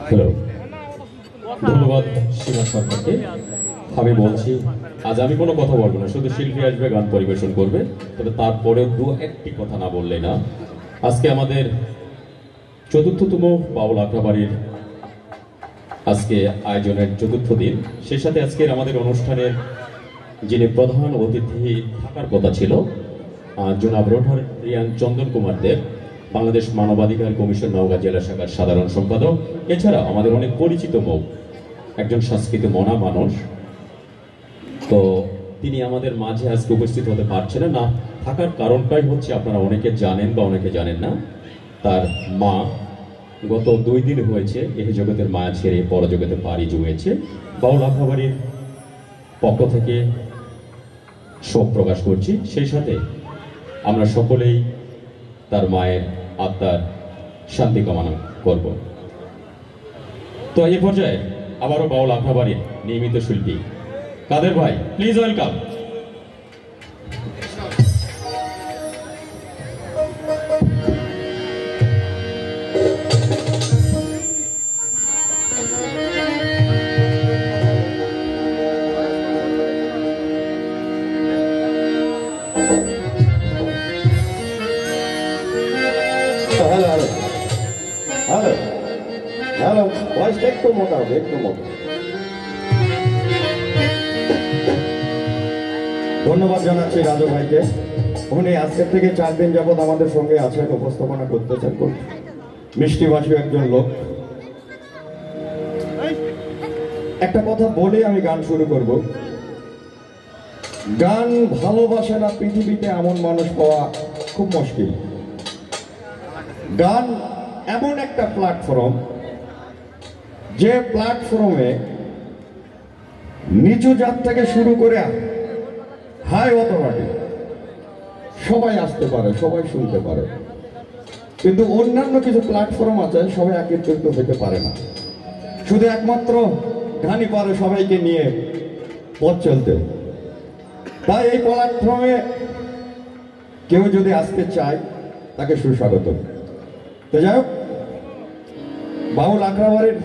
Hello, ধন্যবাদ সীমা সরকারকে। আমি বলছি আজ আমি কোনো কথা বলবো না, শুধু শিল্পী আসবে, গান পরিবেশন করবে, তবে তারপরেও দু একটি কথা না বললে না। আজকে আমাদের চতুর্থতম বাউল আখড়াবাড়ির আজকে আয়োজনের চতুর্থ দিন, সেই সাথে আজকের আমাদের অনুষ্ঠানের যিনি প্রধান অতিথি থাকার কথা ছিল জনাব রোটারিয়ান চন্দন কুমার দেব, বাংলাদেশ মানবাধিকার কমিশন নওগাঁ জেলা শাখার সাধারণ সম্পাদক। এছাড়া আমাদের অনেক পরিচিত মুখ, একজন সংস্কৃতি মনা মানুষ, তো তিনি আমাদের মাঝে আজকে উপস্থিত হতে পারছেন না। থাকার কারণটাই হচ্ছে আপনারা অনেকে জানেন বা অনেকে জানেন না, তার মা গত 2 দিন হয়েছে এই জগতের মায়া ছেড়ে পরজগতে পাড়ি জমিয়েছে। বাউল আখড়াবাড়ির পক্ষ থেকে শোক প্রকাশ করছি, সেই সাথে আমরা সকলেই তার মায়ের আত্মার শান্তি কামনা করব। তো এই পর্যায়ে আবারও বাউল আখড়াবাড়ির নিয়মিত শিল্পী কাদের ভাই, প্লিজ ওয়েলকাম। Hello. ভয়েসটা একটু মোটা হবে, একটু মোটা। ধন্যবাদ জানাচ্ছি রাজু ভাইকে। উনি আজকের থেকে 4 দিন যাবৎ আমাদের সঙ্গে আছেন, উপস্থাপনা করতেছেন। খুব মিষ্টিভাষী একজন লোক। একটা কথা বলে আমি গান শুরু করব। গান ভালোবাসে না পৃথিবীতে এমন মানুষ পাওয়া খুব মুশকিল। গান এমন একটা প্ল্যাটফর্ম, যে প্ল্যাটফর্মে নিচু জাত থেকে শুরু করে হাই অথরিটি সবাই আসতে পারে, সবাই শুনতে পারে। কিন্তু অন্যান্য কিছু প্ল্যাটফর্ম আছে, সবাই একত্রিত হতে পারে না। শুধু একমাত্র গানই পারে সবাইকে নিয়ে পথ চলতে। তাই এই প্ল্যাটফর্মে কেউ যদি আসতে চায়, তাকে সুস্বাগত। তো যাই হোক, বাউল আখড়াবাড়ির